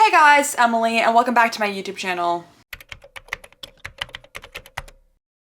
Hey guys, it's Emily, and welcome back to my YouTube channel.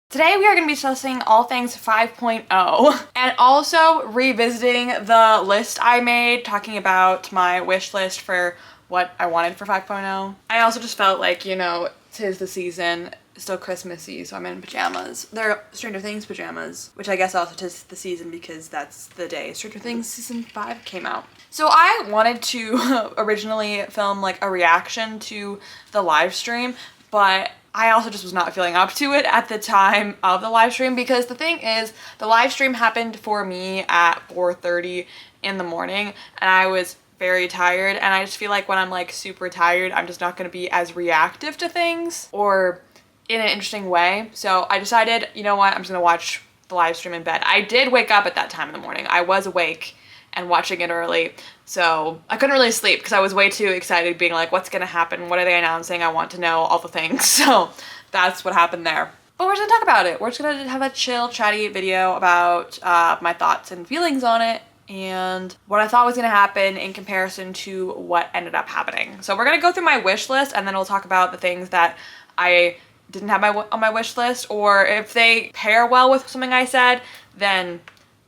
Today we are going to be discussing all things 5.0 and also revisiting the list I made, talking about my wish list for what I wanted for 5.0. I also just felt like, you know, 'tis the season, still Christmassy, so I'm in pajamas. They're Stranger Things pajamas, which I guess also 'tis the season because that's the day Stranger Things season 5 came out. So I wanted to originally film like a reaction to the live stream, but I also just was not feeling up to it at the time of the live stream because the thing is, the live stream happened for me at 4:30 in the morning and I was very tired, and I just feel like when I'm like super tired, I'm just not going to be as reactive to things or in an interesting way. So I decided, you know what, I'm just going to watch the live stream in bed. I did wake up at that time in the morning. I was awake and watching it early, so I couldn't really sleep because I was way too excited, being like, what's gonna happen? What are they announcing? I want to know all the things. So that's what happened there. But we're just gonna talk about it. We're just gonna have a chill, chatty video about my thoughts and feelings on it and what I thought was gonna happen in comparison to what ended up happening. So we're gonna go through my wish list and then we'll talk about the things that I didn't have on my wish list, or if they pair well with something I said, then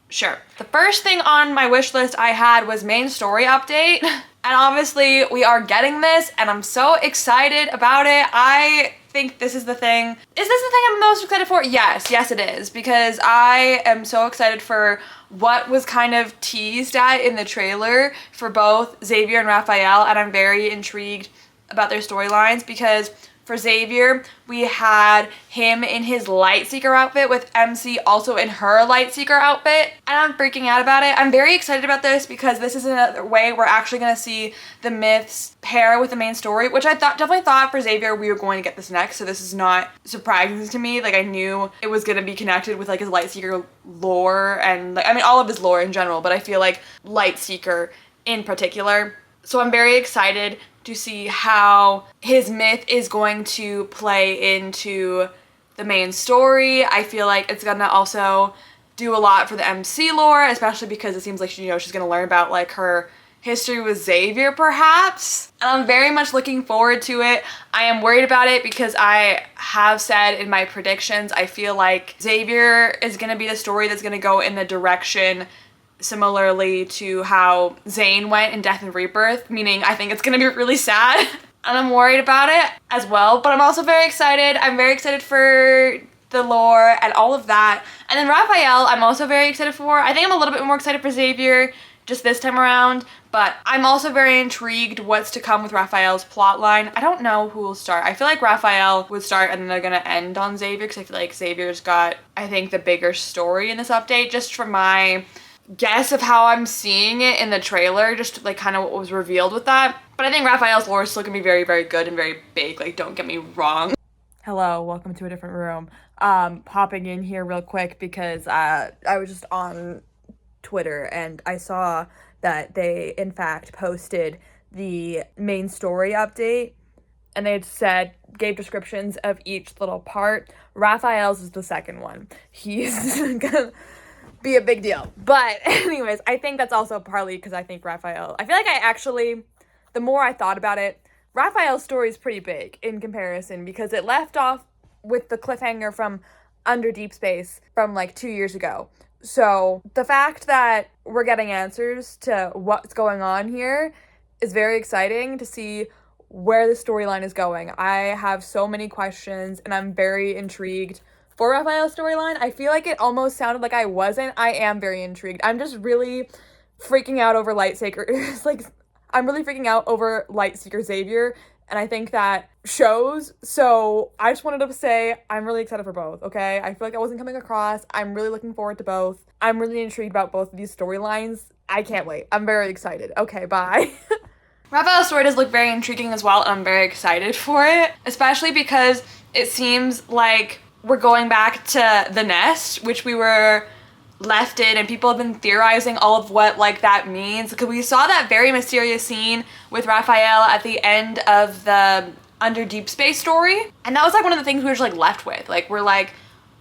sure. The first thing on my wish list I had was main story update. And obviously we are getting this and I'm so excited about it. I think this is the thing. Is this the thing I'm most excited for? Yes it is, because I am so excited for what was kind of teased at in the trailer for both Xavier and Raphael, and I'm very intrigued about their storylines because for Xavier, we had him in his Lightseeker outfit with MC also in her Lightseeker outfit, and I'm freaking out about it. I'm very excited about this because this is another way we're actually going to see the myths pair with the main story, which I definitely thought for Xavier we were going to get this next, so this is not surprising to me. Like, I knew it was going to be connected with like his Lightseeker lore and like, I mean, all of his lore in general, but I feel like Lightseeker in particular. So I'm very excited to see how his myth is going to play into the main story. I feel like it's gonna also do a lot for the MC lore, especially because it seems like, you know, she's gonna learn about like her history with Xavier perhaps. And I'm very much looking forward to it. I am worried about it because I have said in my predictions, I feel like Xavier is gonna be the story that's gonna go in the direction similarly to how Zane went in Death and Rebirth, meaning I think it's gonna be really sad and I'm worried about it as well, but I'm also very excited. I'm very excited for the lore and all of that. And then Raphael, I'm also very excited for. I think I'm a little bit more excited for Xavier just this time around, but I'm also very intrigued what's to come with Raphael's plotline. I don't know who will start. I feel like Raphael would start and then they're gonna end on Xavier because I feel like Xavier's got, I think, the bigger story in this update, just from my guess of how I'm seeing it in the trailer, just like kind of what was revealed with that. But I think Raphael's lore is still gonna be very, very good and very big, like, don't get me wrong. Hello, welcome to a different room. Popping in here real quick because I was just on Twitter and I saw that they in fact posted the main story update and they had gave descriptions of each little part. Raphael's is the second one. He's gonna be a big deal. But anyways, I think that's also partly because I think Raphael, I feel like the more I thought about it, Raphael's story is pretty big in comparison because it left off with the cliffhanger from Under Deep Space from like 2 years ago. So the fact that we're getting answers to what's going on here is very exciting to see where the storyline is going. I have so many questions and I'm very intrigued for Raphael's storyline. I feel like it almost sounded like I wasn't. I am very intrigued. I'm just really freaking out over Lightseeker. Like, I'm really freaking out over Lightseeker Xavier, and I think that shows. So I just wanted to say I'm really excited for both, okay? I feel like I wasn't coming across. I'm really looking forward to both. I'm really intrigued about both of these storylines. I can't wait. I'm very excited. Okay, bye. Raphael's story does look very intriguing as well, and I'm very excited for it, especially because it seems like we're going back to the nest, which we were left in, and people have been theorizing all of what like that means, because we saw that very mysterious scene with Raphael at the end of the Under Deep Space story, and that was like one of the things we were just like left with. Like, we're like,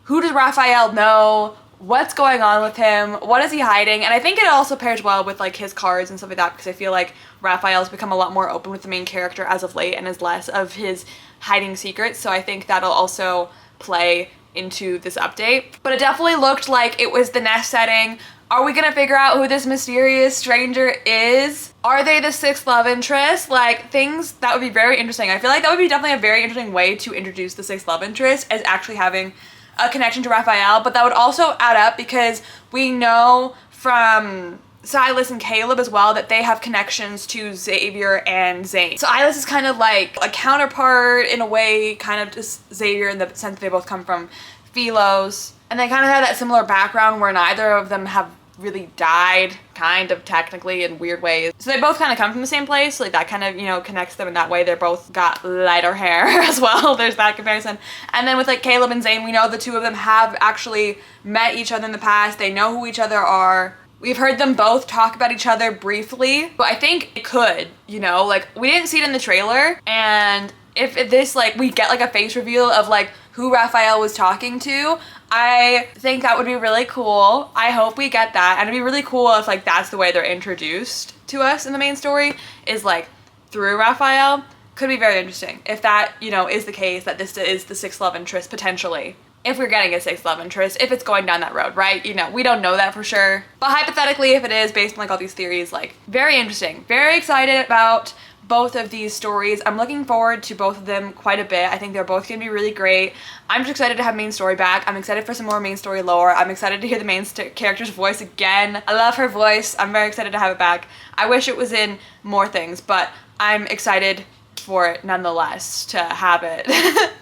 who does Raphael know? what's going on with him, what is he hiding, and I think it also pairs well with like his cards and stuff like that, because I feel like Raphael's become a lot more open with the main character as of late and is less of his hiding secrets, so I think that'll also play into this update. But it definitely looked like it was the nest setting. Are we gonna figure out who this mysterious stranger is? Are they the sixth love interest? Like, things that would be very interesting. I feel like that would be definitely a very interesting way to introduce the sixth love interest, as actually having a connection to Raphael, but that would also add up because we know from Silas and Caleb as well that they have connections to Xavier and Zane. So Silas is kind of like a counterpart in a way, kind of to Xavier in the sense that they both come from Philos, and they kind of have that similar background where neither of them have really died, kind of technically, in weird ways. So they both kind of come from the same place, like that kind of, you know, connects them in that way. They're both got lighter hair as well. There's that comparison. And then with like Caleb and Zane, we know the two of them have actually met each other in the past. They know who each other are. We've heard them both talk about each other briefly, but I think it could, you know, like we didn't see it in the trailer, and if this, like, we get like a face reveal of like who Raphael was talking to, I think that would be really cool. I hope we get that, and it'd be really cool if like that's the way they're introduced to us in the main story, is like through Raphael. Could be very interesting if that, you know, is the case, that this is the sixth love interest potentially. If we're getting a sixth love interest, if it's going down that road, right? You know, we don't know that for sure. But hypothetically, if it is, based on like all these theories, like very interesting. Very excited about both of these stories. I'm looking forward to both of them quite a bit. I think they're both gonna be really great. I'm just excited to have main story back. I'm excited for some more main story lore. I'm excited to hear the main character's voice again. I love her voice. I'm very excited to have it back. I wish it was in more things, but I'm excited for it nonetheless to have it.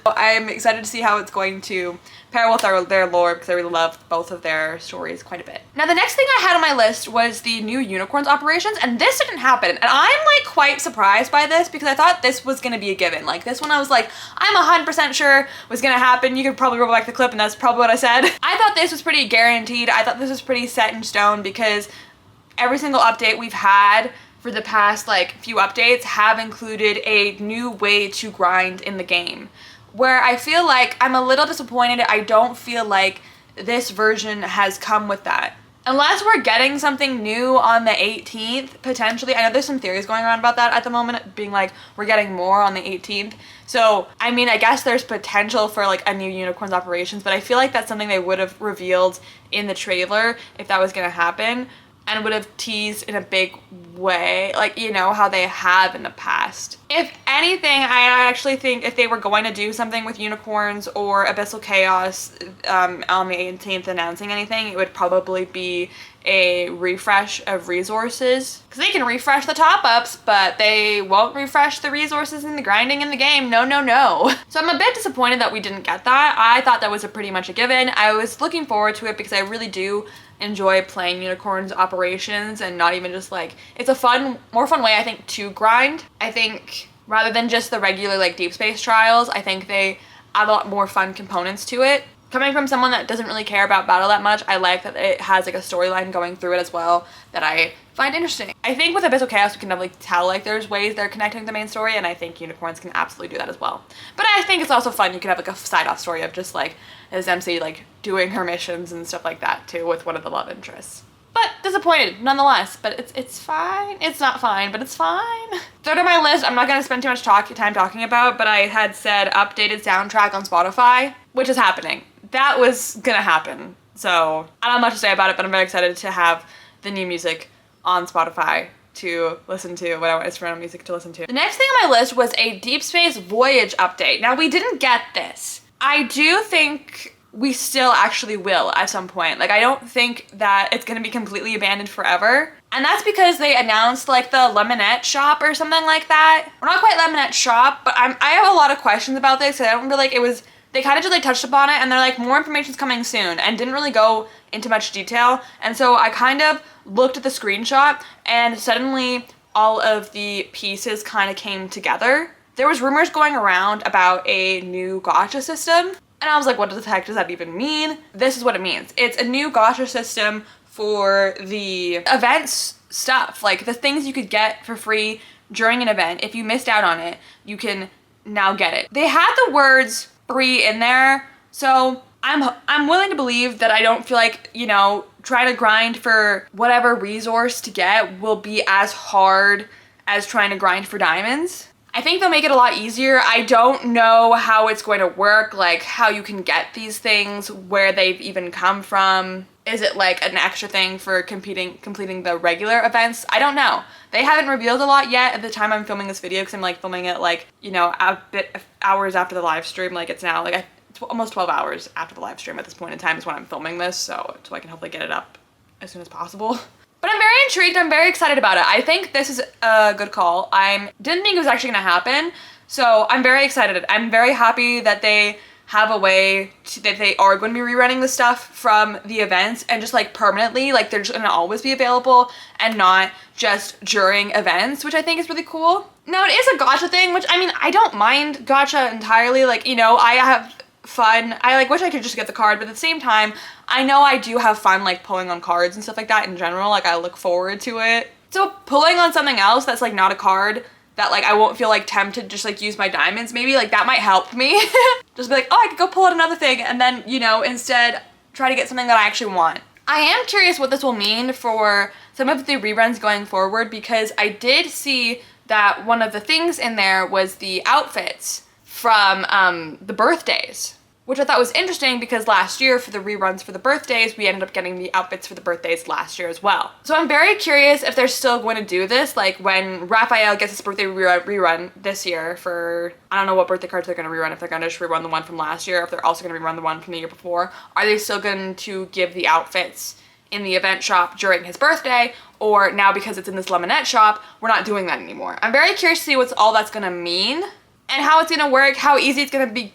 I'm excited to see how it's going to pair with their lore, because I really love both of their stories quite a bit. Now the next thing I had on my list was the new unicorns operations, and this didn't happen, and I'm like quite surprised by this because I thought this was gonna be a given. Like this one I was like, I'm 100% sure was gonna happen. You could probably roll back the clip and that's probably what I said. I thought this was pretty guaranteed. I thought this was pretty set in stone because every single update we've had for the past like few updates have included a new way to grind in the game, where I feel like I'm a little disappointed. I don't feel like this version has come with that. Unless we're getting something new on the 18th, potentially. I know there's some theories going around about that at the moment, being like, we're getting more on the 18th. So, I mean, I guess there's potential for like a new unicorns operations, but I feel like that's something they would have revealed in the trailer if that was gonna happen, and would have teased in a big way, like, you know, how they have in the past. If anything, I actually think if they were going to do something with unicorns or Abyssal Chaos on the 18th announcing anything, it would probably be a refresh of resources. Because they can refresh the top-ups, but they won't refresh the resources and the grinding in the game. No, no, no. So I'm a bit disappointed that we didn't get that. I thought that was pretty much a given. I was looking forward to it because I really do enjoy playing unicorns operations, and not even just like, it's a more fun way I think to grind. I think rather than just the regular like deep space trials, I think they add a lot more fun components to it. Coming from someone that doesn't really care about battle that much, I like that it has like a storyline going through it as well that I find interesting. I think with Abyssal Chaos we can definitely tell like there's ways they're connecting the main story, and I think unicorns can absolutely do that as well. But I think it's also fun, you can have like a side off story of just like as MC like doing her missions and stuff like that too with one of the love interests. But disappointed nonetheless, but it's fine. It's not fine, but it's fine. Third on my list, I'm not gonna spend too much time talking about, but I had said updated soundtrack on Spotify, which is happening. That was gonna happen. So I don't have much to say about it, but I'm very excited to have the new music on Spotify to listen to when I want instrumental music to listen to. The next thing on my list was a Deep Space Voyage update. Now we didn't get this. I do think we still actually will at some point. Like I don't think that it's gonna be completely abandoned forever. And that's because they announced like the Lemonette shop or something like that. We're not quite Lemonette shop, but I have a lot of questions about this. I don't feel like it was, they kind of just like touched upon it and they're like, more information's coming soon, and didn't really go into much detail. And so I kind of looked at the screenshot and suddenly all of the pieces kind of came together. There was rumors going around about a new gacha system, and I was like, what the heck does that even mean? This is what it means. It's a new gacha system for the events stuff, like the things you could get for free during an event. If you missed out on it, you can now get it. They had the words free in there, so I'm willing to believe that I don't feel like, you know, trying to grind for whatever resource to get will be as hard as trying to grind for diamonds. I think they'll make it a lot easier. I don't know how it's going to work, like how you can get these things, where they've even come from. Is it like an extra thing for completing the regular events? I don't know. They haven't revealed a lot yet at the time I'm filming this video, because I'm like filming it like, you know, a bit hours after the live stream. Like it's now like it's almost 12 hours after the live stream at this point in time is when I'm filming this, so I can hopefully get it up as soon as possible. But I'm very intrigued, I'm very excited about it. I think this is a good call. I didn't think it was actually gonna happen, so I'm very excited. I'm very happy that they have a way that they are going to be rerunning the stuff from the events, and just like permanently, like they're just gonna always be available and not just during events, which I think is really cool. Now it is a gacha thing, which I mean, I don't mind gacha entirely. Like, you know, I have fun. I like wish I could just get the card, but at the same time, I know I do have fun like pulling on cards and stuff like that in general. Like I look forward to it. So pulling on something else that's like not a card, that like I won't feel like tempted to just like use my diamonds, maybe like that might help me. Just be like, oh, I could go pull out another thing, and then, you know, instead try to get something that I actually want. I am curious what this will mean for some of the reruns going forward, because I did see that one of the things in there was the outfits from the birthdays, which I thought was interesting, because last year for the reruns for the birthdays, we ended up getting the outfits for the birthdays last year as well. So I'm very curious if they're still going to do this, like when Raphael gets his birthday rerun this year for, I don't know what birthday cards they're going to rerun, if they're going to just rerun the one from last year, if they're also going to rerun the one from the year before. Are they still going to give the outfits in the event shop during his birthday, or now because it's in this Lemonette shop, we're not doing that anymore? I'm very curious to see what's all that's going to mean, and how it's going to work, how easy it's going to be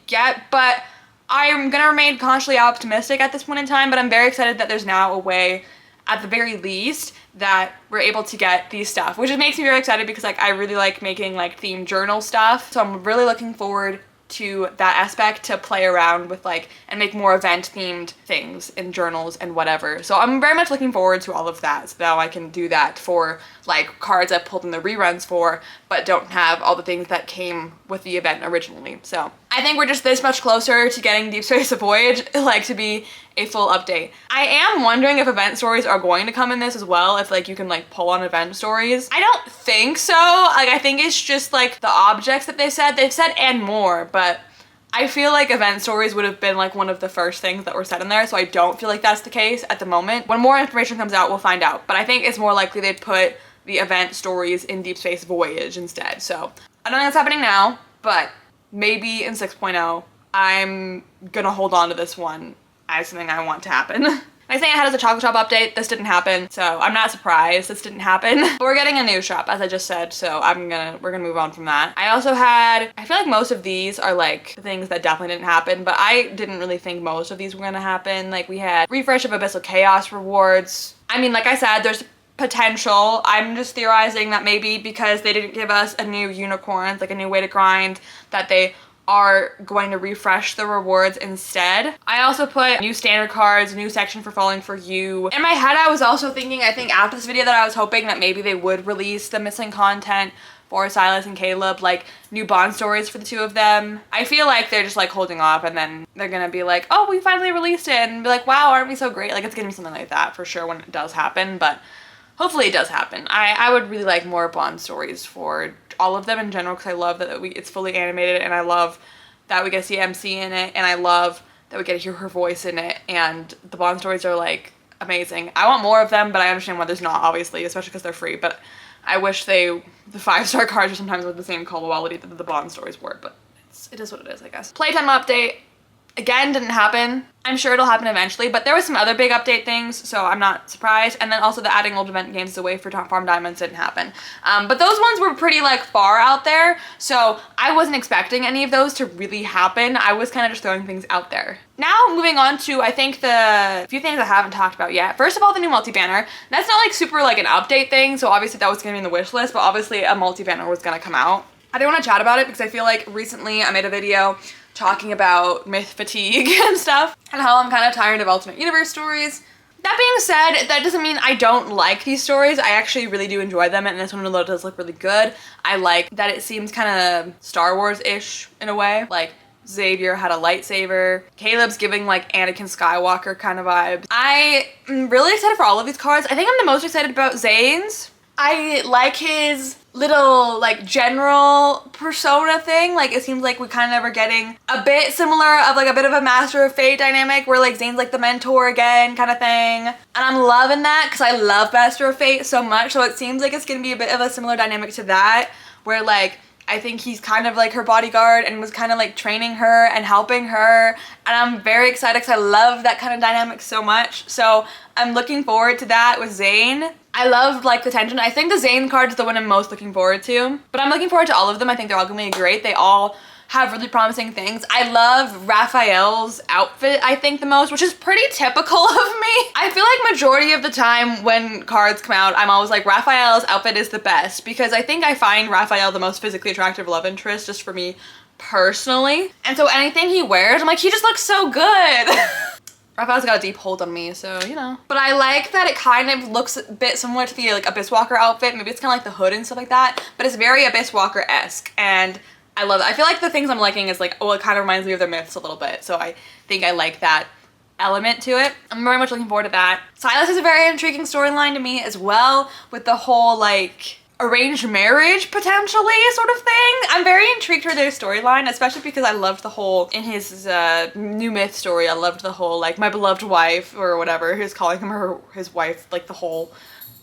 but I'm going to remain cautiously optimistic at this point in time, but I'm very excited that there's now a way, at the very least, that we're able to get these stuff, which makes me very excited, because like I really like making like themed journal stuff. So I'm really looking forward to that aspect, to play around with like and make more event themed things in journals and whatever. So I'm very much looking forward to all of that, so that I can do that for like cards I've pulled in the reruns for, but don't have all the things that came with the event originally. So I think we're just this much closer to getting DeepSpace Voyage like to be a full update. I am wondering if event stories are going to come in this as well, if like you can like pull on event stories. I don't think so. Like I think it's just like the objects that they've said and more, but I feel like event stories would have been like one of the first things that were said in there, so I don't feel like that's the case at the moment. When more information comes out, we'll find out, but I think it's more likely they'd put the event stories in DeepSpace Voyage instead. So I don't think that's happening now, but maybe in 6.0, I'm gonna hold on to this one as something I want to happen. Next thing I had is a chocolate shop update. This didn't happen, so I'm not surprised this didn't happen. But we're getting a new shop, as I just said, so we're gonna move on from that. I also had, I feel like most of these are like things that definitely didn't happen, but I didn't really think most of these were gonna happen. Like we had refresh of Abyssal Chaos rewards. I mean, like I said, there's potential. I'm just theorizing that maybe because they didn't give us a new unicorns, like a new way to grind, that they are going to refresh the rewards instead. I also put new standard cards, new section for Falling For You. In my head, I was also thinking, I think after this video, that I was hoping that maybe they would release the missing content for Silas and Caleb, like new bond stories for the two of them. I feel like they're just like holding off, and then they're gonna be like, oh, we finally released it, and be like, wow, aren't we so great? Like it's gonna be something like that for sure when it does happen, but hopefully it does happen. I would really like more bond stories for all of them in general, because I love that it's fully animated, and I love that we get to see MC in it, and I love that we get to hear her voice in it, and the bond stories are like amazing. I want more of them, but I understand why there's not, obviously, especially because they're free, but I wish the 5-star cards are sometimes with the same quality that the bond stories were, but it is what it is, I guess. Playtime update. Again, didn't happen. I'm sure it'll happen eventually, but there was some other big update things, so I'm not surprised. And then also the adding old event games away for Farm Diamonds didn't happen. But those ones were pretty like far out there, so I wasn't expecting any of those to really happen. I was kind of just throwing things out there. Now moving on to, I think, the few things I haven't talked about yet. First of all, the new multi-banner. That's not like super like an update thing, so obviously that was gonna be in the wish list, but obviously a multi-banner was gonna come out. I didn't want to chat about it because I feel like recently I made a video talking about myth fatigue and stuff, and how I'm kind of tired of Ultimate Universe stories. That being said, that doesn't mean I don't like these stories. I actually really do enjoy them, and this one does look really good. I like that it seems kind of Star Wars-ish in a way. Like, Xavier had a lightsaber. Caleb's giving like Anakin Skywalker kind of vibes. I am really excited for all of these cards. I think I'm the most excited about Zane's. I like his little like general persona thing. Like it seems like we kind of are getting a bit similar of like a bit of a Master of Fate dynamic where like Zane's like the mentor again kind of thing. And I'm loving that because I love Master of Fate so much. So it seems like it's gonna be a bit of a similar dynamic to that where like I think he's kind of like her bodyguard and was kind of like training her and helping her. And I'm very excited because I love that kind of dynamic so much. So I'm looking forward to that with Zane. I love like the tension. I think the Zane card is the one I'm most looking forward to. But I'm looking forward to all of them. I think they're all gonna be great. They all have really promising things. I love Raphael's outfit, I think, the most, which is pretty typical of me. I feel like majority of the time when cards come out, I'm always like, Raphael's outfit is the best, because I think I find Raphael the most physically attractive love interest, just for me personally. And so anything he wears, I'm like, he just looks so good. Raphael's got a deep hold on me, so, you know. But I like that it kind of looks a bit similar to the like Abyss Walker outfit. Maybe it's kind of like the hood and stuff like that, but it's very Abyss Walker-esque, and I love it. I feel like the things I'm liking is like, oh, it kind of reminds me of their myths a little bit. So I think I like that element to it. I'm very much looking forward to that. Silas is a very intriguing storyline to me as well, with the whole like arranged marriage potentially sort of thing. I'm very intrigued for their storyline, especially because I loved the whole, in his new myth story, I loved the whole like my beloved wife or whatever. He was calling him his wife like the whole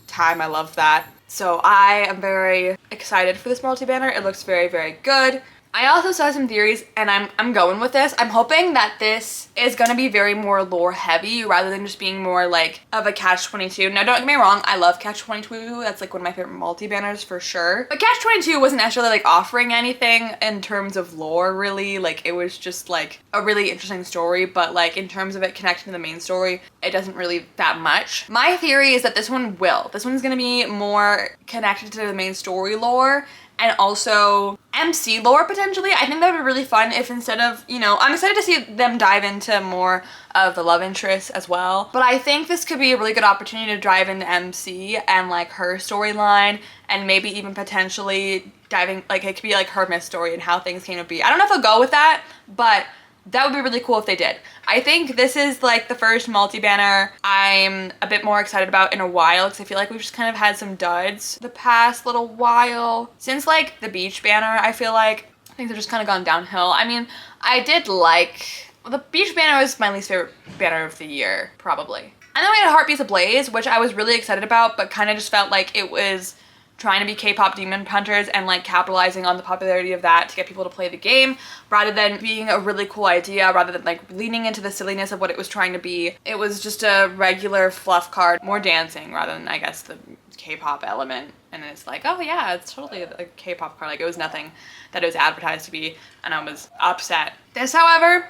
time. I love that. So I am very excited for this multi-banner. It looks very, very good. I also saw some theories, and I'm going with this. I'm hoping that this is going to be very more lore heavy rather than just being more like of a Catch-22. Now don't get me wrong, I love Catch-22. That's like one of my favorite multi-banners for sure. But Catch-22 wasn't necessarily like offering anything in terms of lore really. Like it was just like a really interesting story, but like in terms of it connecting to the main story, it doesn't really that much. My theory is that this one will. This one's going to be more connected to the main story lore and also MC lore potentially. I think that would be really fun if instead of, you know, I'm excited to see them dive into more of the love interest as well. But I think this could be a really good opportunity to dive into MC and like her storyline, and maybe even potentially diving, like it could be like her myth story and how things came to be. I don't know if I'll go with that, but that would be really cool if they did. I think this is like the first multi-banner I'm a bit more excited about in a while, because I feel like we've just kind of had some duds the past little while. Since like the beach banner, I feel like things have just kind of gone downhill. I mean, I did like, the beach banner was my least favorite banner of the year, probably. And then we had Heartbeats Ablaze, which I was really excited about, but kind of just felt like it was trying to be K-pop demon hunters and like capitalizing on the popularity of that to get people to play the game, rather than being a really cool idea, rather than like leaning into the silliness of what it was trying to be. It was just a regular fluff card, more dancing rather than, I guess, the K-pop element. And then it's like, oh yeah, it's totally a K-pop card. Like it was nothing that it was advertised to be, and I was upset. This, however,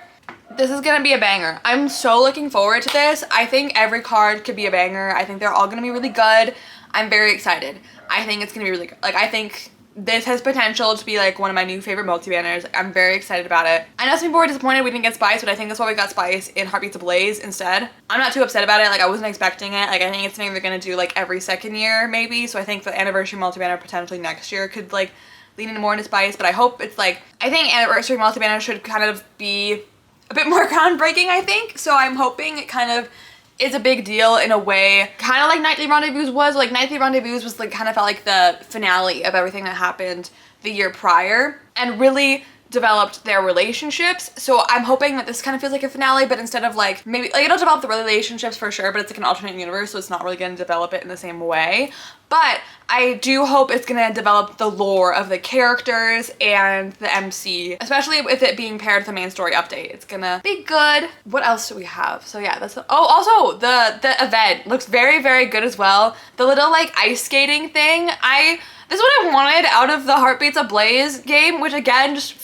this is gonna be a banger. I'm so looking forward to this. I think every card could be a banger. I think they're all gonna be really good. I'm very excited. I think it's gonna be really good. Like, I think this has potential to be like one of my new favorite multi-banners. Like, I'm very excited about it. I know some people were disappointed we didn't get Spice, but I think that's why we got Spice in Heartbeats Ablaze instead. I'm not too upset about it. Like, I wasn't expecting it. Like, I think it's something they're gonna do like every second year maybe. So I think the anniversary multi-banner potentially next year could like lean in more into Spice, but I hope it's like, I think anniversary multi-banner should kind of be a bit more groundbreaking, I think. So I'm hoping it kind of is a big deal in a way, kind of like Nightly Rendezvous was. Like Nightly Rendezvous was like kind of felt like the finale of everything that happened the year prior and really developed their relationships. So I'm hoping that this kind of feels like a finale, but instead of like, maybe like it'll develop the relationships for sure, but it's like an alternate universe, so it's not really going to develop it in the same way. But I do hope it's going to develop the lore of the characters and the MC, especially with it being paired with the main story update. It's gonna be good. What else do we have? So yeah, that's, oh, also the event looks very, very good as well. The little like ice skating thing, this is what I wanted out of the Heartbeats Ablaze game, which again just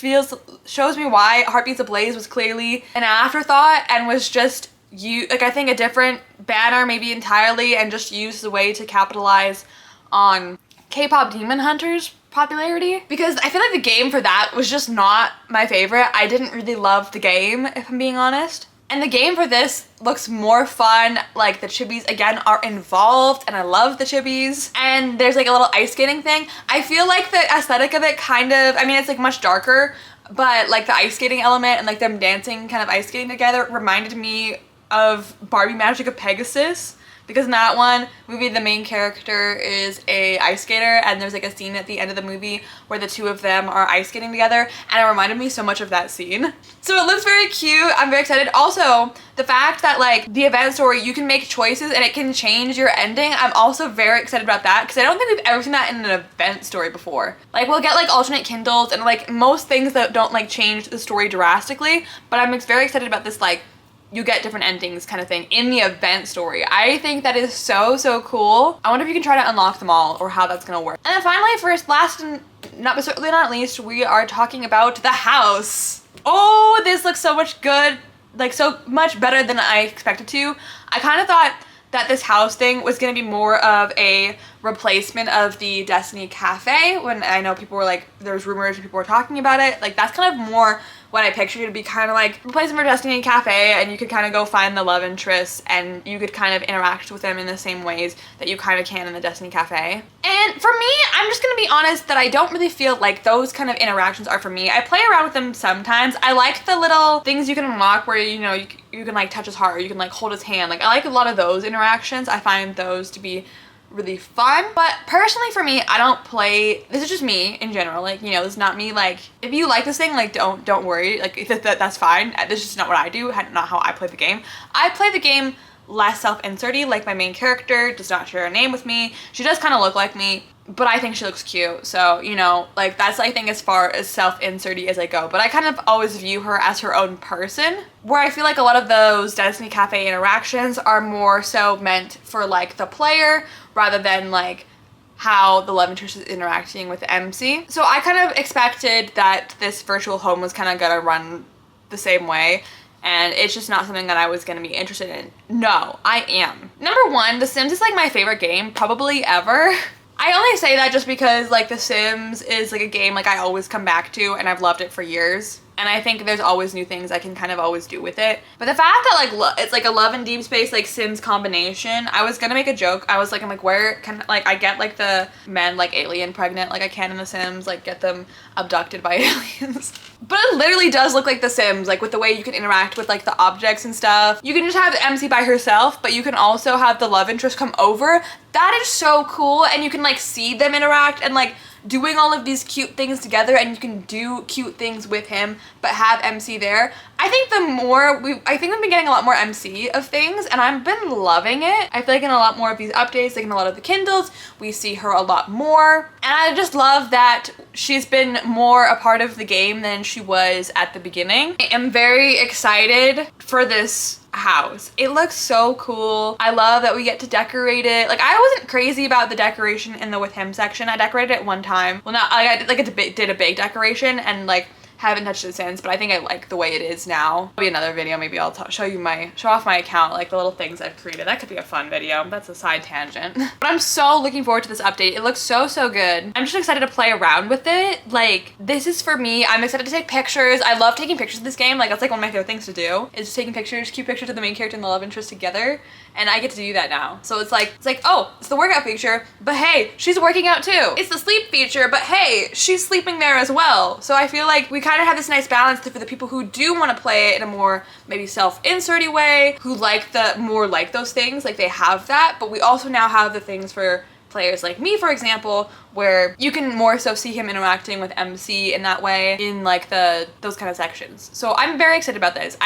shows me why Heartbeats Ablaze was clearly an afterthought and was just I think a different banner maybe entirely, and just used the way to capitalize on K-pop demon hunters popularity, because I feel like the game for that was just not my favorite. I didn't really love the game, if I'm being honest. And the game for this looks more fun. Like the chibis again are involved and I love the chibis. And there's like a little ice skating thing. I feel like the aesthetic of it kind of, I mean it's like much darker, but like the ice skating element and like them dancing kind of ice skating together reminded me of Barbie Magic of Pegasus. Because in that one movie, the main character is a ice skater and there's like a scene at the end of the movie where the two of them are ice skating together and it reminded me so much of that scene. So it looks very cute. I'm very excited. Also, the fact that like the event story, you can make choices and it can change your ending. I'm also very excited about that because I don't think we've ever seen that in an event story before. Like we'll get like alternate Kindles and like most things that don't like change the story drastically, but I'm very excited about this like you get different endings kind of thing in the event story. I think that is so, so cool. I wonder if you can try to unlock them all or how that's gonna work. And then finally, first, last, and certainly not least, we are talking about the house. Oh, this looks so much good. Like so much better than I expected to. I kind of thought that this house thing was gonna be more of a replacement of the Destiny Cafe when I know people were like, there's rumors and people were talking about it. Like that's kind of more what I pictured it to be, kind of like replacement for Destiny Cafe, and you could kind of go find the love interests and you could kind of interact with them in the same ways that you kind of can in the Destiny Cafe. And for me, I'm just gonna be honest that I don't really feel like those kind of interactions are for me. I play around with them sometimes. I like the little things you can unlock where, you know, you can like touch his heart or you can like hold his hand. Like I like a lot of those interactions. I find those to be really fun. But personally for me, I don't play, this is just me in general, like, you know, it's not me, like, if you like this thing, like, don't worry, like, that's fine. This is just not what I do, not how I play the game. I play the game less self-inserty, like my main character does not share a name with me. She does kind of look like me, but I think she looks cute. So, you know, like that's I think as far as self-inserty as I go. But I kind of always view her as her own person, where I feel like a lot of those Destiny Cafe interactions are more so meant for like the player rather than like how the love interest is interacting with the MC. So I kind of expected that this virtual home was kind of gonna run the same way. And it's just not something that I was gonna be interested in. No, I am. Number one, The Sims is like my favorite game probably ever. I only say that just because like The Sims is like a game like I always come back to and I've loved it for years. And I think there's always new things I can kind of always do with it. But the fact that like it's like a Love and Deep Space like Sims combination, I was gonna make a joke. I was like, I'm like, where can like I get like the men like alien pregnant like I can in The Sims, like get them abducted by aliens. But it literally does look like The Sims, like with the way you can interact with like the objects and stuff. You can just have the MC by herself, but you can also have the love interest come over. That is so cool, and you can like see them interact and like doing all of these cute things together, and you can do cute things with him but have MC there. I think I think we've been getting a lot more MC of things and I've been loving it. I feel like in a lot more of these updates, like in a lot of the Kindles, we see her a lot more. And I just love that she's been more a part of the game than she was at the beginning. I am very excited for this house. It looks so cool. I love that we get to decorate it. Like I wasn't crazy about the decoration in the with him section. I decorated it one time. Well, not I did a big decoration and like haven't touched it since, but I think I like the way it is now. There'll be another video, maybe I'll show off my account, like the little things I've created. That could be a fun video. That's a side tangent. But I'm so looking forward to this update. It looks so, so good. I'm just excited to play around with it. Like, this is for me. I'm excited to take pictures. I love taking pictures of this game. Like, that's like one of my favorite things to do, is just taking pictures, cute pictures of the main character and the love interest together. And I get to do that now. So it's like, oh, it's the workout feature, but hey, she's working out too. It's the sleep feature, but hey, she's sleeping there as well. So I feel like we kind of have this nice balance for the people who do want to play it in a more maybe self-inserty way, who like those things, like they have that, but we also now have the things for players like me, for example, where you can more so see him interacting with MC in that way in like those kind of sections. So I'm very excited about this.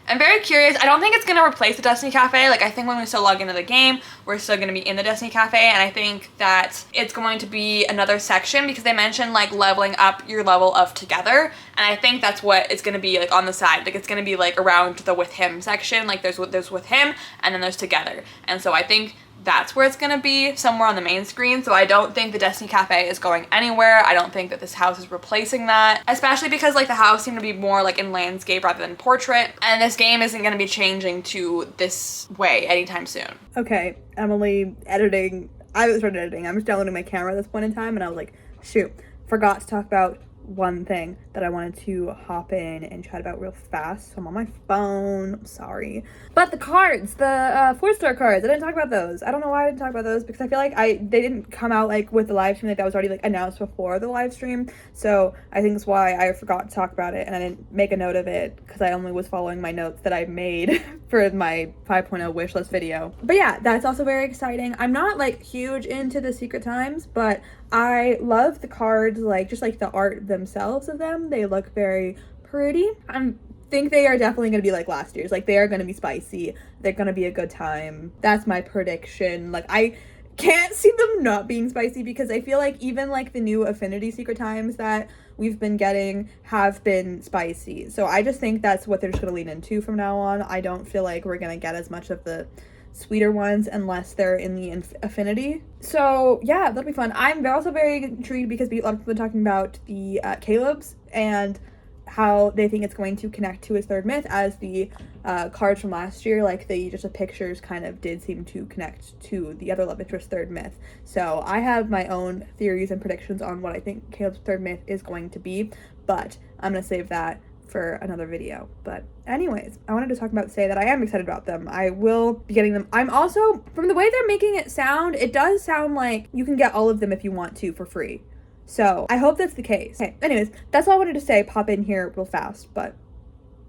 I'm very curious. I don't think it's gonna replace the Destiny Cafe. Like I think when we still log into the game, we're still gonna be in the Destiny Cafe, and I think that it's going to be another section because they mentioned like leveling up your level of together, and I think that's what it's gonna be like on the side. Like it's gonna be like around the with him section. Like there's with him, and then there's together, and so I think that's where it's gonna be, somewhere on the main screen. So I don't think the Destiny Cafe is going anywhere. I don't think that this house is replacing that, especially because like the house seemed to be more like in landscape rather than portrait, and this game isn't gonna be changing to this way anytime soon. Okay, Emily, editing. I haven't started editing. I'm just downloading my camera at this point in time, and I was like, shoot, forgot to talk about one thing that I wanted to hop in and chat about real fast. So I'm on my phone. I'm sorry. But the cards, the 4-star cards, I didn't talk about those. I don't know why I didn't talk about those, because I feel like they didn't come out like with the live stream. Like that was already like announced before the live stream. So I think that's why I forgot to talk about it and I didn't make a note of it, because I only was following my notes that I made for my 5.0 wish list video. But yeah, that's also very exciting. I'm not like huge into the Secret Times, but I love the cards, like just like the art themselves of them. They look very pretty. I think they are definitely going to be like last year's. Like they are going to be spicy. They're going to be a good time. That's my prediction. Like I can't see them not being spicy, because I feel like even like the new Affinity Secret Times that we've been getting have been spicy. So I just think that's what they're just going to lean into from now on. I don't feel like we're going to get as much of the sweeter ones unless they're in the Affinity. So yeah, that'll be fun. I'm also very intrigued because a lot of people have been talking about the Caleb's and how they think it's going to connect to his third myth, as the cards from last year, like the pictures kind of did seem to connect to the other love interest third myth. So I have my own theories and predictions on what I think Caleb's third myth is going to be, but I'm gonna save that for another video. But anyways, I wanted to say that I am excited about them. I will be getting them. I'm also, from the way they're making it sound, it does sound like you can get all of them if you want to for free. So I hope that's the case. Okay, anyways, that's all I wanted to say. Pop in here real fast, but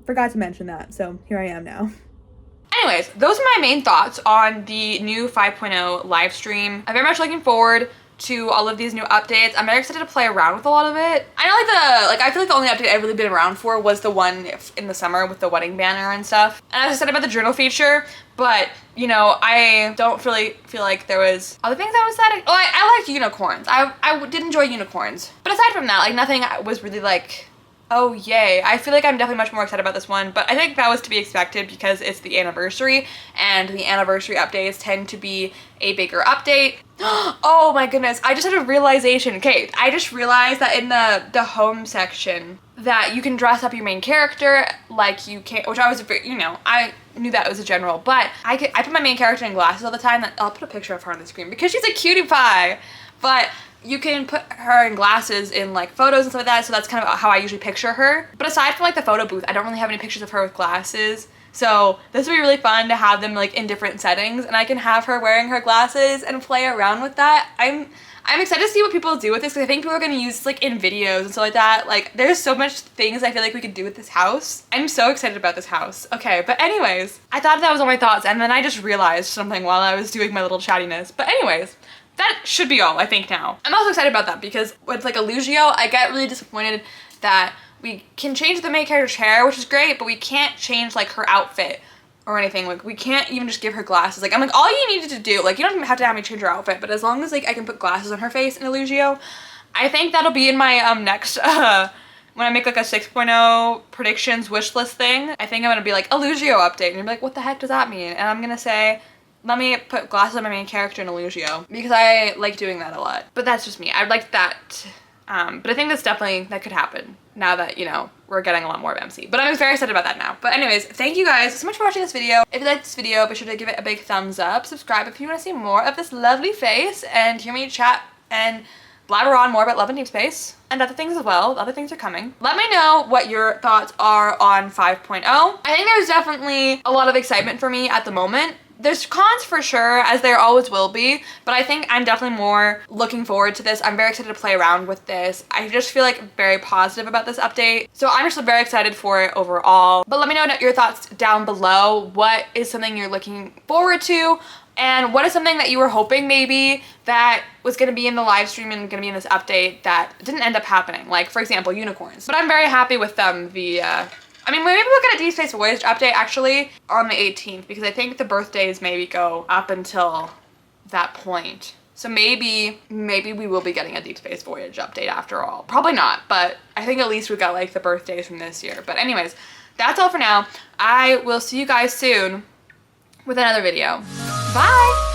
forgot to mention that. So here I am now. Anyways, those are my main thoughts on the new 5.0 live stream. I'm very much looking forward to all of these new updates. I'm very excited to play around with a lot of it. I know I feel like the only update I've really been around for was the one in the summer with the wedding banner and stuff. And I was excited about the journal feature, but you know, I don't really feel like there was other things I was excited. Oh, I liked unicorns. I did enjoy unicorns. But aside from that, like nothing was really like, oh yay. I feel like I'm definitely much more excited about this one, but I think that was to be expected because it's the anniversary, and the anniversary updates tend to be a bigger update. Oh my goodness, I just had a realization. Okay, I just realized that in the home section that you can dress up your main character like you can, which I was, you know, I knew that was a general, but I put my main character in glasses all the time. I'll put a picture of her on the screen because she's a cutie pie, but you can put her in glasses in like photos and stuff like that, so that's kind of how I usually picture her. But aside from like the photo booth, I don't really have any pictures of her with glasses. So this would be really fun to have them like in different settings, and I can have her wearing her glasses and play around with that. I'm excited to see what people do with this, because I think people are going to use this like in videos and stuff like that. Like there's so much things I feel like we could do with this house. I'm so excited about this house. Okay, but anyways, I thought that was all my thoughts, and then I just realized something while I was doing my little chattiness. But anyways, that should be all, I think, now. I'm also excited about that because with like Illugio, I get really disappointed that we can change the main character's hair, which is great, but we can't change like her outfit or anything. Like we can't even just give her glasses. Like I'm like, all you needed to do, like you don't even have to have me change her outfit, but as long as like I can put glasses on her face in Illugio, I think that'll be in my next when I make like a 6.0 predictions wish list thing. I think I'm gonna be like Illugio update, and you're like, what the heck does that mean? And I'm gonna say, let me put glasses on my main character in Illugio, because I like doing that a lot. But that's just me. I'd like that. But I think that could happen now that, you know, we're getting a lot more of MC. But I'm very excited about that now. But anyways, thank you guys so much for watching this video. If you liked this video, be sure to give it a big thumbs up. Subscribe if you want to see more of this lovely face and hear me chat and blabber on more about Love and DeepSpace and other things as well. Other things are coming. Let me know what your thoughts are on 5.0. I think there's definitely a lot of excitement for me at the moment. There's cons for sure, as there always will be, but I think I'm definitely more looking forward to this. I'm very excited to play around with this. I just feel like very positive about this update. So I'm just very excited for it overall. But let me know your thoughts down below. What is something you're looking forward to? And what is something that you were hoping maybe that was going to be in the live stream and going to be in this update that didn't end up happening? Like, for example, unicorns. But I'm very happy with them. I mean, maybe we'll get a DeepSpace Voyage update actually on the 18th, because I think the birthdays maybe go up until that point. So maybe we will be getting a DeepSpace Voyage update after all. Probably not, but I think at least we got like the birthdays from this year. But anyways, that's all for now. I will see you guys soon with another video. Bye!